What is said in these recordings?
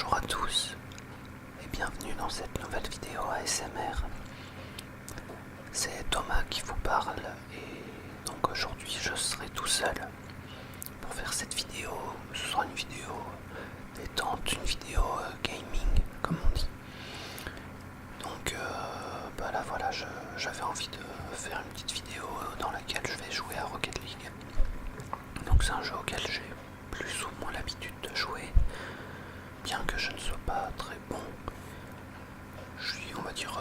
Bonjour à tous et bienvenue dans cette nouvelle vidéo ASMR. C'est Thomas qui vous parle et donc aujourd'hui je serai tout seul pour faire cette vidéo. Ce sera une vidéo détente, une vidéo gaming comme on dit. Donc là voilà, j'avais envie de faire une petite vidéo dans laquelle je vais jouer à Rocket League. Donc c'est un jeu auquel j'ai plus ou moins l'habitude de jouer, bien que je ne sois pas très bon. Je suis, on va dire,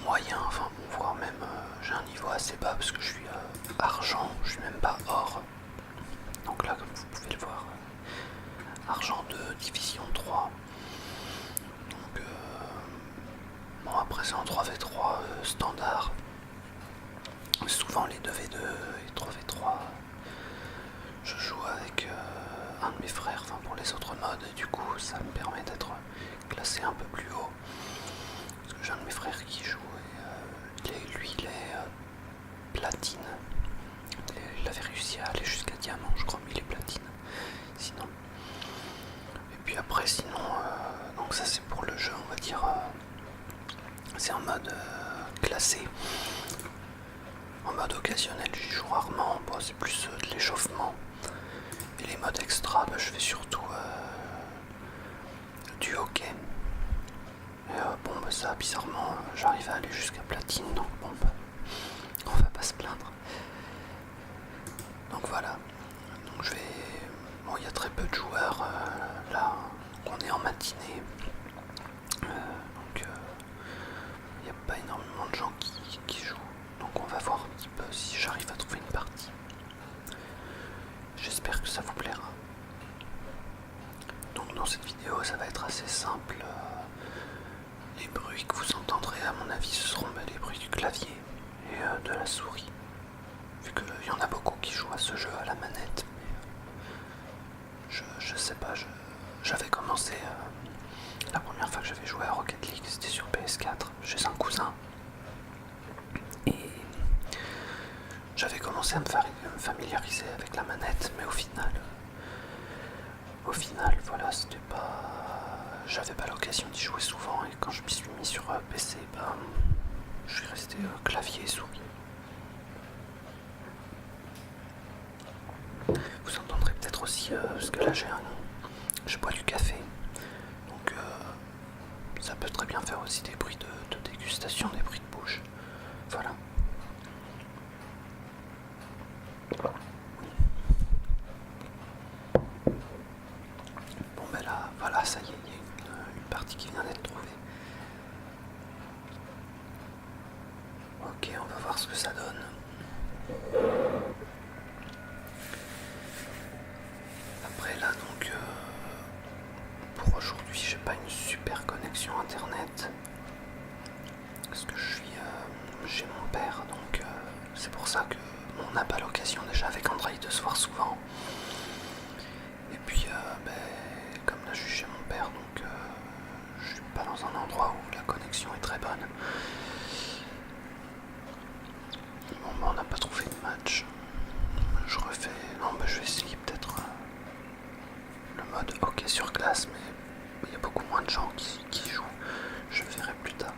moyen, enfin bon, voire même j'ai un niveau assez bas parce que je suis argent, je suis même pas or. Donc là, comme vous pouvez le voir, argent de division 3. Donc bon, après c'est en 3v3 standard. Souvent les 2v2 et 3v3, je joue avec un de mes frères, enfin pour les autres modes, et du coup ça me permet d'être classé un peu plus haut. Parce que j'ai un de mes frères qui joue et il est platine. Il avait réussi à aller jusqu'à diamant, je crois, mais il est platine. Sinon. Et puis après, sinon, donc ça c'est pour le jeu, on va dire. C'est en mode classé. En mode occasionnel, j'y joue rarement. Bon, c'est plus de l'échauffement. Et les modes extra, je fais surtout du hockey. Et ça, bizarrement, j'arrive à aller jusqu'à platine, donc bon, on va pas se plaindre. Donc voilà. Donc je vais. Bon, il y a très peu de joueurs là. On est en matinée. Donc il n'y a pas énormément de gens qui jouent. Donc on va voir un petit peu si j'arrive à trouver une partie. J'espère que ça vous plaira. Donc dans cette vidéo, ça va être assez simple. Les bruits que vous entendrez, à mon avis, ce seront les bruits du clavier et de la souris. Vu qu'il y en a beaucoup qui jouent à ce jeu à la manette. Mais je sais pas, j'avais commencé... la première fois que j'avais joué à Rocket League, c'était sur PS4, chez un cousin. Et j'avais commencé à me familiariser avec la manette, mais au final, voilà, c'était pas... J'avais pas l'occasion d'y jouer souvent, et quand je m'y suis mis sur PC, je suis resté clavier et souris. Vous entendrez peut-être aussi, parce que là je bois du café, donc ça peut très bien faire aussi des bruits de dégustation, des bruits de bouche. Voilà. Bon là, voilà, ça y est, il y a une partie qui vient d'être trouvée. Ok, on va voir ce que ça donne. Après là, donc, pour aujourd'hui, j'ai pas une super connexion internet. Parce que je suis chez mon père, donc c'est pour ça que on n'a pas l'occasion déjà avec André de se voir souvent. Et puis, comme là je suis chez mon père, donc je suis pas dans un endroit où la connexion est très bonne. Bon, on n'a pas trouvé de match. Je refais. Non, je vais essayer peut-être le mode hockey sur glace, mais il y a beaucoup moins de gens qui jouent. Je verrai plus tard.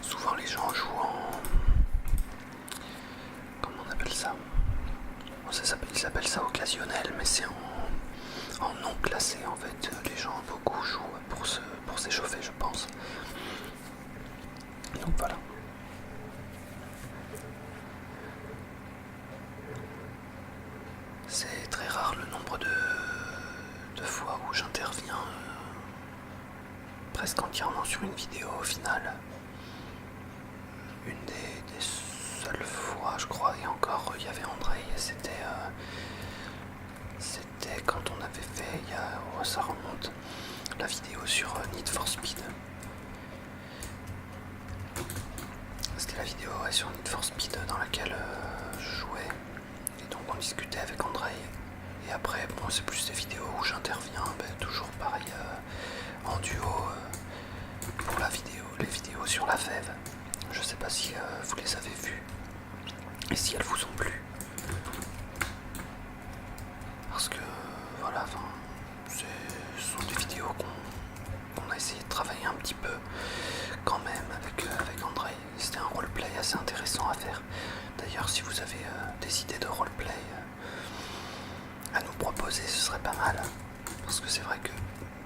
Souvent les gens jouent en... Comment on appelle ça? Bon, ils appellent ça occasionnel, mais c'est en non classé en fait. Les gens beaucoup jouent pour s'échauffer, je pense. Donc voilà. C'est très rare le nombre de fois où j'interviens presque entièrement sur une vidéo au final. Une des seules fois, je crois, et encore, il y avait André, c'était quand on avait fait, ça remonte, la vidéo sur Need for Speed. C'était la vidéo sur Need for Speed dans laquelle je jouais, et donc on discutait avec André. Et après, bon, c'est plus des vidéos où j'interviens, toujours pareil, en duo, pour les vidéos sur la fève. Je sais pas si vous les avez vues et si elles vous ont plu. Parce que voilà, petit peu quand même avec André. C'était un roleplay assez intéressant à faire. D'ailleurs, si vous avez des idées de roleplay à nous proposer, ce serait pas mal. Parce que c'est vrai qu'il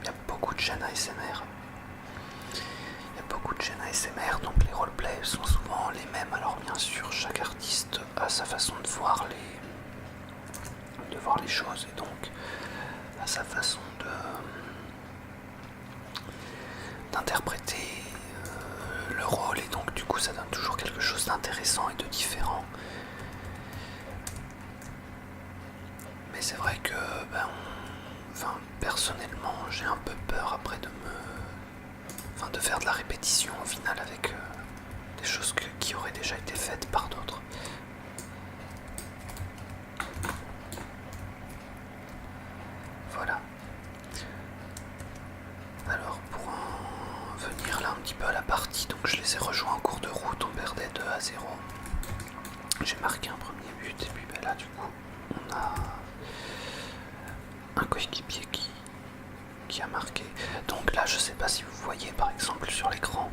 y a beaucoup de chaînes ASMR. Il y a beaucoup de chaînes ASMR, donc les roleplays sont souvent les mêmes. Alors bien sûr, chaque artiste a sa façon de voir les choses, et donc a sa façon d'interpréter le rôle, et donc du coup ça donne toujours quelque chose d'intéressant et de différent. Mais c'est vrai que personnellement j'ai un peu peur après de faire de la répétition au final avec des choses qui auraient déjà été faites par d'autres. Voilà. Alors pour en venir là un petit peu à la partie, donc je les ai rejoints en cours de route, on perdait 2-0. J'ai marqué un premier but, et puis là du coup on a un coéquipier qui a marqué. Donc là je sais pas si vous voyez par exemple sur l'écran,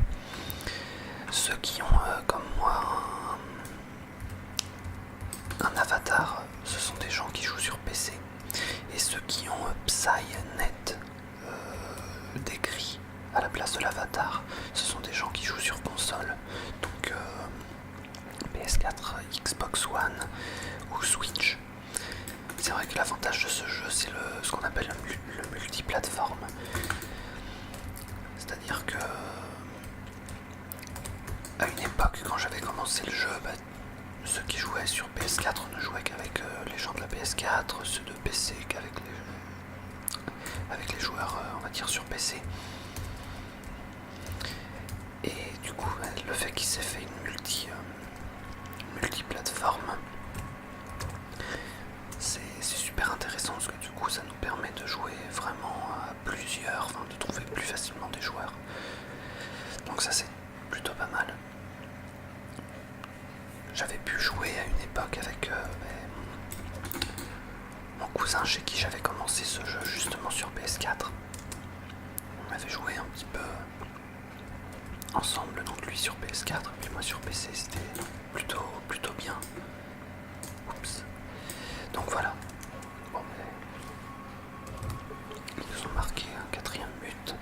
ceux qui ont comme moi un avatar, ce sont des gens qui jouent sur PC, et ceux qui ont PsyNet décrit à la place de l'avatar, ce sont des gens qui jouent sur console, donc PS4, Xbox One ou Switch. C'est vrai que l'avantage de ce jeu, c'est ce qu'on appelle le multiplateforme. C'est-à-dire que à une époque, quand j'avais commencé le jeu, ceux qui jouaient sur PS4 ne jouaient qu'avec les gens de la PS4, ceux de PC qu'avec les joueurs, on va dire, sur PC. Et du coup, le fait qu'il s'est fait une multiplateforme, c'est super intéressant, parce que du coup ça nous permet de jouer vraiment à plusieurs, de trouver plus facilement des joueurs. Donc ça c'est plutôt pas mal. J'avais pu jouer à une époque avec mon cousin chez qui j'avais commencé ce jeu justement sur PS4. On avait joué un petit peu ensemble, donc lui sur PS4 et puis moi sur PC, c'était plutôt bien. Oups. Donc voilà. Bon, ils nous ont marqué un quatrième but,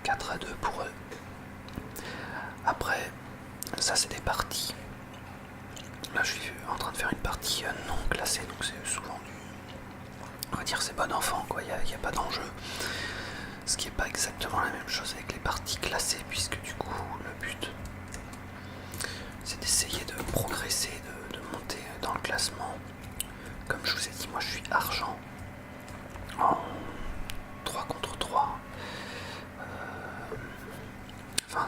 4-2 pour eux. Après, ça c'est des parties. Là je suis en train de faire une partie non classée, donc c'est souvent on va dire c'est bon enfant quoi, il n'y a pas d'enjeu. Ce qui n'est pas exactement la même chose avec les parties classées, puisque du coup le but c'est d'essayer de progresser, de monter dans le classement. Comme je vous ai dit, moi je suis argent en 3 contre 3.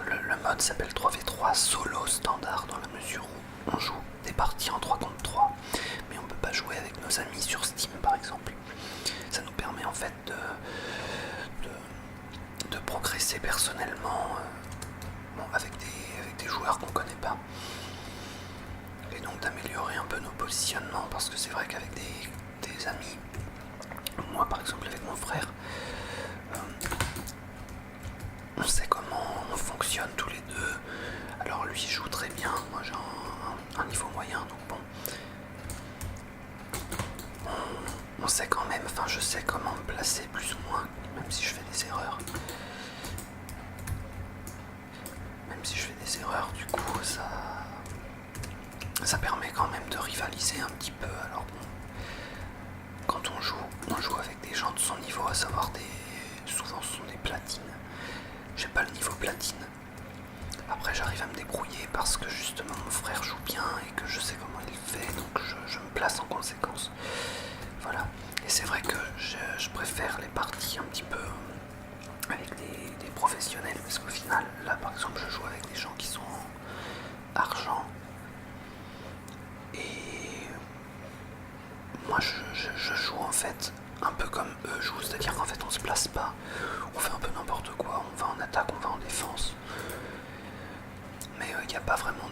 Le mode s'appelle 3v3 solo standard, dans la mesure où on joue des parties en 3 contre 3, mais on ne peut pas jouer avec nos amis sur Steam par exemple. Ça nous permet en fait de progresser personnellement avec des joueurs qu'on ne connaît pas, et donc d'améliorer un peu nos positionnements, parce que c'est vrai qu'avec des amis, moi par exemple avec mon frère, on sait comment on fonctionne tous les deux. Alors lui il joue très bien, moi j'ai un niveau moyen, donc bon, on sait quand même, je sais comment me placer plus ou moins, même si je fais des erreurs. Du coup ça permet quand même de rivaliser un petit peu. Alors bon, quand on joue avec des gens de son niveau, à savoir souvent ce sont des platines. J'ai pas le niveau platine. Après j'arrive à me débrouiller parce que justement mon frère joue bien et que je sais comment il fait, donc je me place en conséquence. Voilà. Et c'est vrai que je préfère les parties un petit peu avec des professionnels, parce qu'au final, là par exemple je joue avec des gens qui sont argent, et moi je joue en fait un peu comme eux jouent, c'est-à-dire qu'en fait on se place pas, on fait un peu n'importe quoi, on va en attaque, on va en défense, mais il n'y a pas vraiment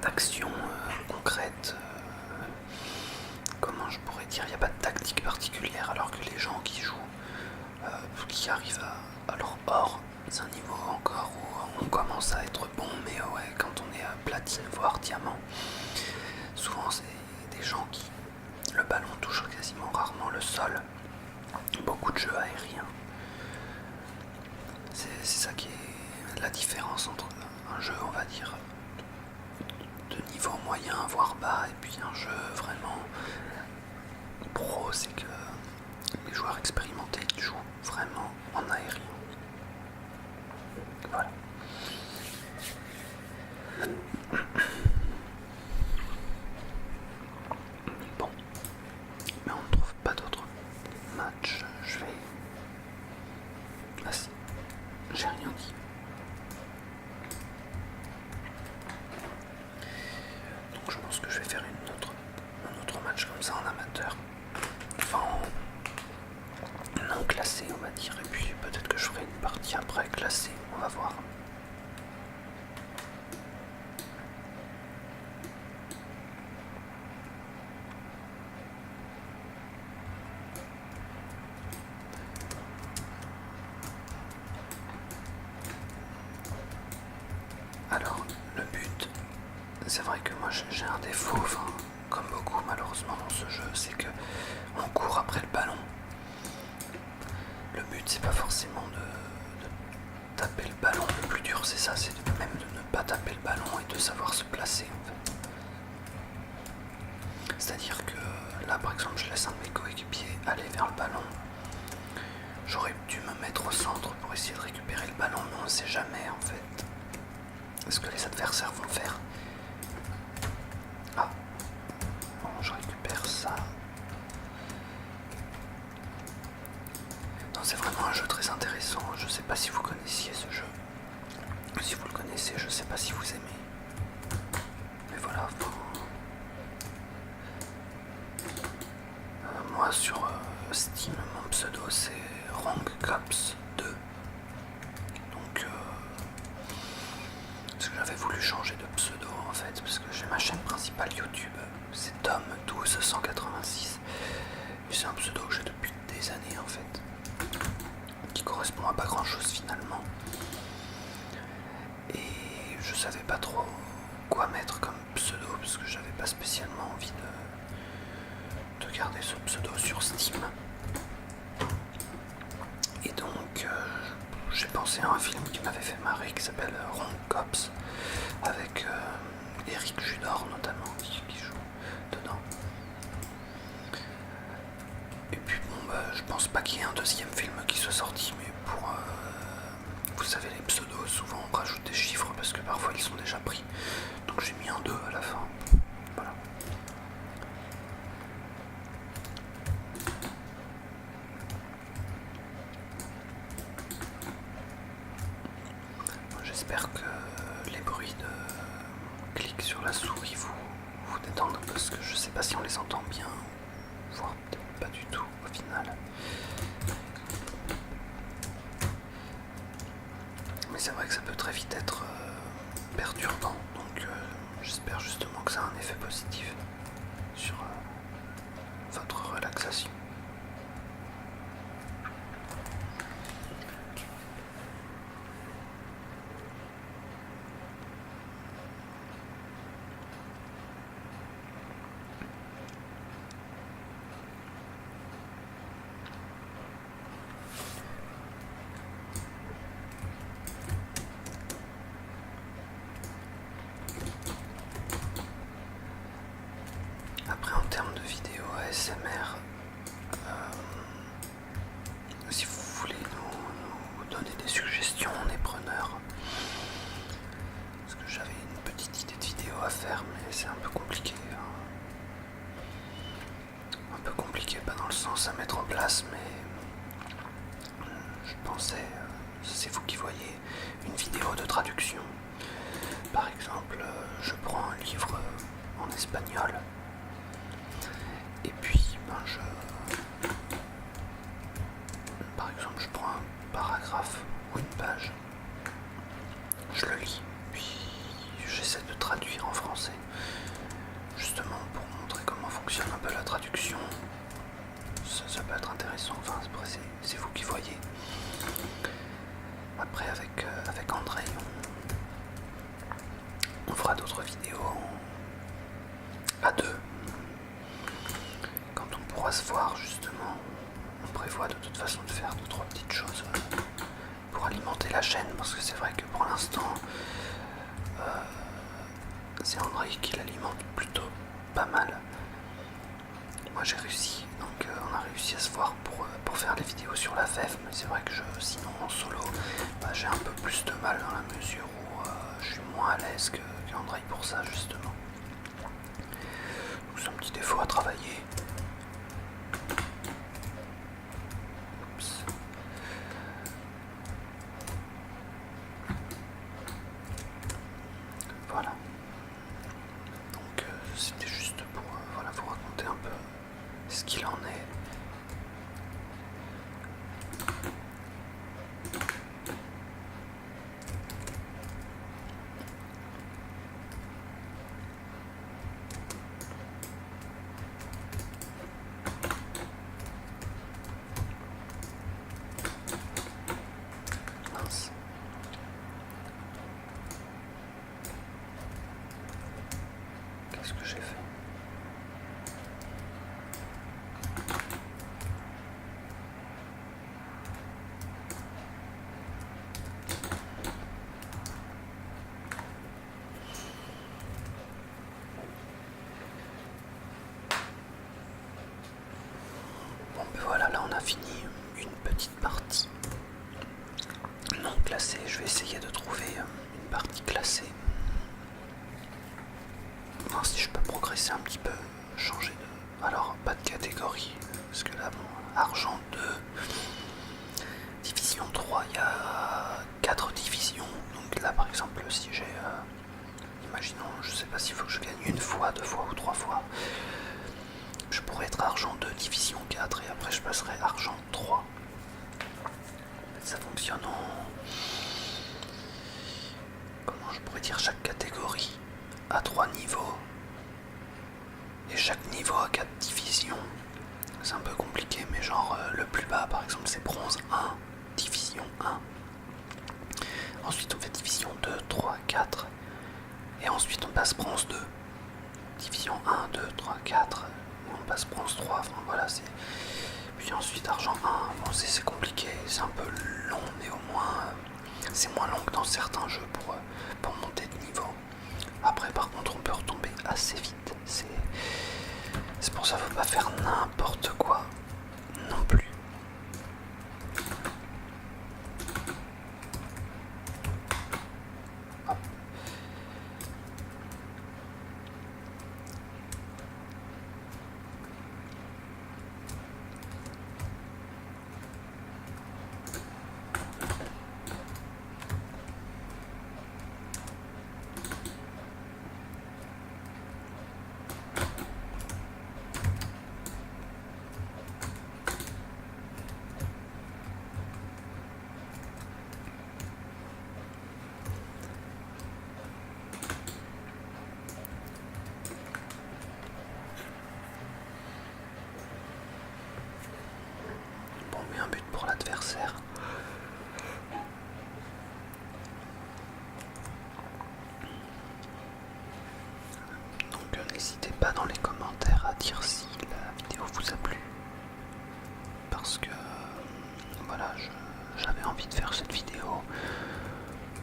d'action concrète, comment je pourrais dire, il n'y a pas de tactique particulière, alors que les gens qui jouent qui arrive à... Alors or, c'est un niveau encore où on commence à être bon, mais ouais, quand on est à platine, voire diamant, souvent c'est des gens qui... Le ballon touche quasiment rarement le sol. Beaucoup de jeux aériens. C'est ça qui est la différence entre un jeu, on va dire, de niveau moyen, voire bas, et puis un jeu vraiment pro, c'est que les joueurs expérimentés jouent vraiment en aérien. Voilà. Bon, mais on ne trouve pas d'autres matchs. Je vais... Ah si, j'ai rien dit. Donc je pense que je vais faire un autre match comme ça en amateur. Enfin, non classé on va dire, et puis peut-être que je ferai une partie après classée, on va voir. Alors, le but, c'est vrai que moi j'ai un défaut, enfin, comme beaucoup malheureusement dans ce jeu, c'est que on court après le ballon. Le but c'est pas forcément de taper le ballon, le plus dur c'est ça, c'est même de ne pas taper le ballon et de savoir se placer en fait. C'est-à-dire que là par exemple je laisse un de mes coéquipiers aller vers le ballon. J'aurais dû me mettre au centre pour essayer de récupérer le ballon, mais on ne sait jamais en fait ce que les adversaires vont faire. Ah, bon, je récupère ça. Non, c'est vraiment un jeu très intéressant. Je sais pas si vous connaissiez ce jeu. Si vous le connaissez, je sais pas si vous aimez. Mais voilà. Moi sur Steam, mon pseudo c'est Rongcops 2. Donc parce que j'avais voulu changer de pseudo en fait, parce que j'ai ma chaîne principale YouTube, c'est Tom12186. C'est un pseudo que j'ai depuis des années en fait, qui correspond à pas grand chose finalement. Et je savais pas trop quoi mettre comme pseudo, parce que j'avais pas spécialement envie de garder ce pseudo sur Steam. Et donc j'ai pensé à un film qui m'avait fait marrer qui s'appelle Rongcops, avec Eric Judor notamment qui joue dedans. Et puis bon bah je pense pas qu'il y ait un deuxième film qui soit sorti, mais pour vous savez les pseudos souvent on rajoute des chiffres parce que parfois ils sont déjà pris, donc j'ai mis un 2 à la fin. Voilà. J'espère que les bruits de clics sur la souris vous détendent, parce que je sais pas si on les entend bien, voire peut-être pas du tout au final. Mais c'est vrai que ça peut très vite être perturbant, donc j'espère justement que ça a un effet positif sur votre relaxation. Après, en termes de vidéos ASMR, si vous voulez nous donner des suggestions, on est preneurs. Parce que j'avais une petite idée de vidéo à faire, mais c'est un peu compliqué. Un peu compliqué, pas dans le sens à mettre en place, mais je pensais, c'est vous qui voyez, une vidéo de traduction. Par exemple, je prends un livre en espagnol. Et puis, par exemple, je prends un paragraphe ou une page, je le lis, puis j'essaie de traduire en français, justement pour montrer comment fonctionne un peu la traduction. Ça peut être intéressant, enfin après c'est vous qui voyez. va se voir justement. On prévoit de toute façon de faire 2-3 petites choses pour alimenter la chaîne, parce que c'est vrai que pour l'instant c'est André qui l'alimente plutôt pas mal. Moi j'ai réussi, donc on a réussi à se voir pour faire les vidéos sur la VEF, mais c'est vrai que sinon en solo j'ai un peu plus de mal dans la mesure où je suis moins à l'aise qu'André pour ça justement. Donc c'est un petit défaut à travailler. Oups. Voilà. Donc c'était juste pour voilà, vous raconter un peu ce qu'il en est. Mince. Qu'est-ce que j'ai fait? Bon ben voilà, là on a fini une petite partie non classée. Je vais essayer de trouver une partie classée. Voir si je peux progresser un petit peu, changer de... Alors pas de catégorie, parce que là bon, argent 2, division 3, il y a 4 divisions. Donc là par exemple si j'ai... imaginons, je sais pas s'il faut que je gagne une fois, 2 fois ou 3 fois. Je pourrais être argent 2, division 4 et après je passerai argent 3. Ça fonctionne en... Comment je pourrais dire, chaque catégorie a 3 niveaux. Et chaque niveau a 4 divisions. C'est un peu compliqué, mais genre le plus bas par exemple c'est bronze 1, division 1. Ensuite on fait division 2, 3, 4. Et ensuite on passe bronze 2. Division 1, 2, 3, 4. Et on passe bronze 3. Enfin voilà, c'est... Puis ensuite argent 1. Bon c'est compliqué, c'est un peu long, mais au moins c'est moins long que dans certains jeux pour monter de niveau. Après par contre on peut retomber assez vite. C'est pour ça qu'il ne faut pas faire n'importe quoi non plus. Hop. Un but pour l'adversaire. Donc n'hésitez pas dans les commentaires à dire si la vidéo vous a plu, parce que voilà, j'avais envie de faire cette vidéo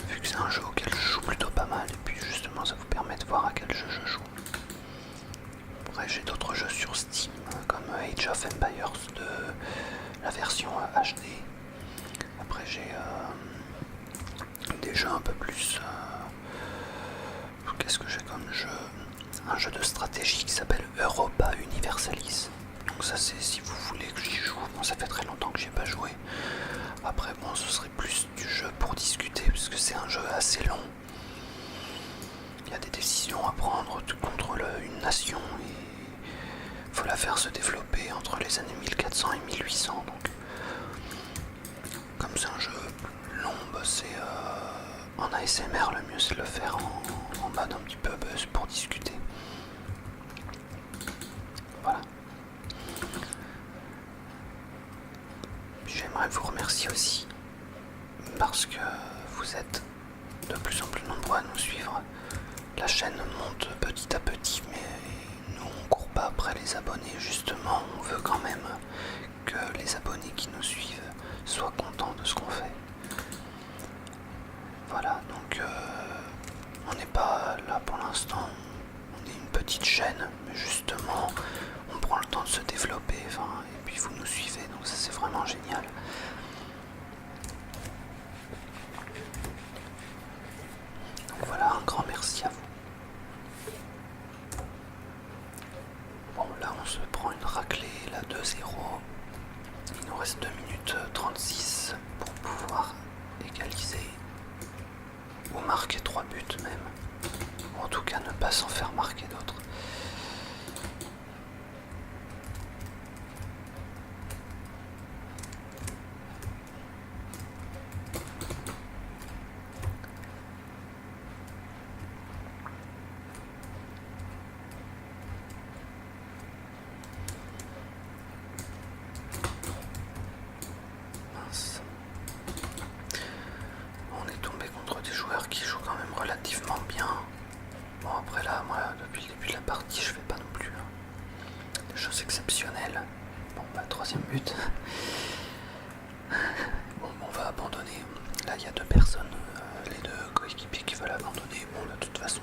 vu que c'est un jeu auquel je joue plutôt pas mal, et puis justement ça vous permet de voir à quel jeu je joue. Après j'ai d'autres jeux sur Steam comme Age of Empires 2, la version HD. Après j'ai des jeux un peu plus... qu'est-ce que j'ai comme jeu? Un jeu de stratégie qui s'appelle Europa Universalis. Donc ça c'est si vous voulez que j'y joue. Bon, ça fait très longtemps que j'y ai pas joué. Après bon, ce serait plus du jeu pour discuter, parce que c'est un jeu assez long. Il y a des décisions à prendre contre une nation et il faut la faire se développer entre les années 1400 et 1800. Donc comme c'est un jeu long, c'est en ASMR, le mieux c'est de le faire en mode un petit peu buzz pour discuter. Voilà. J'aimerais vous remercier aussi parce que vous êtes de plus en plus nombreux à nous suivre. La chaîne monte petit à petit, mais nous on court pas après les abonnés, justement, on veut quand même que les abonnés qui nous suivent soient contents de ce qu'on fait. Voilà, donc on n'est pas là pour l'instant, on est une petite chaîne, mais justement on prend le temps de se développer, et puis vous nous suivez, donc ça c'est vraiment génial. Donc voilà, un grand merci à vous. Bon, là on se prend une raclée, là 2-0. Il nous reste 2 minutes 36 pour pouvoir égaliser ou marquer 3 buts même. Ou en tout cas ne pas s'en faire marquer d'autres. On est tombé contre des joueurs qui jouent quand même relativement bien. Bon après là, moi depuis le début de la partie je fais pas non plus des choses exceptionnelles. Bon bah 3e but. Bon on va abandonner. Là il y a 2 personnes, les 2 coéquipiers qui veulent abandonner. Bon de toute façon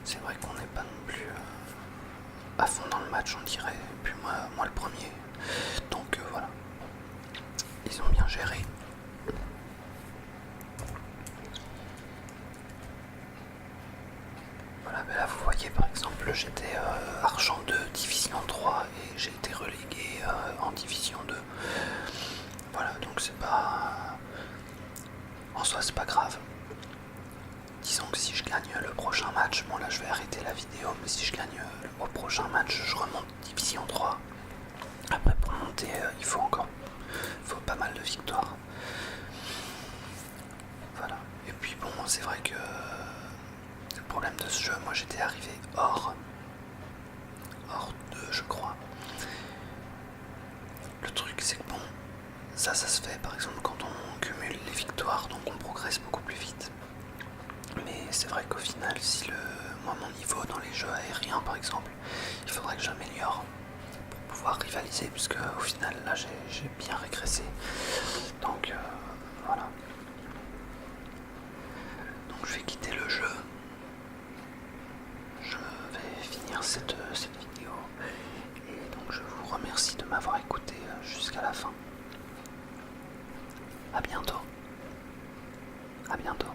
c'est vrai qu'on n'est pas non plus à fond dans le match on dirait. Et puis moi le premier. Donc voilà. Ils ont bien géré. Voilà, ben là vous voyez par exemple j'étais Argent 2 Division 3 et j'ai été relégué en Division 2. Voilà, donc c'est pas... En soi c'est pas grave. Disons que si je gagne le prochain match, bon là je vais arrêter la vidéo, mais si je gagne au prochain match je remonte Division 3. Après pour monter il faut pas mal de victoires. Voilà, et puis bon c'est vrai que le problème de ce jeu, moi j'étais arrivé hors 2 je crois. Le truc c'est que bon, ça se fait par exemple quand on cumule les victoires, donc on progresse beaucoup plus vite. Mais c'est vrai qu'au final, si moi mon niveau dans les jeux aériens par exemple, il faudrait que j'améliore pour pouvoir rivaliser, puisque au final là j'ai bien régressé. Donc voilà. Donc je vais quitter le jeu. Je vais finir cette vidéo. Et donc je vous remercie de m'avoir écouté jusqu'à la fin. À bientôt. À bientôt.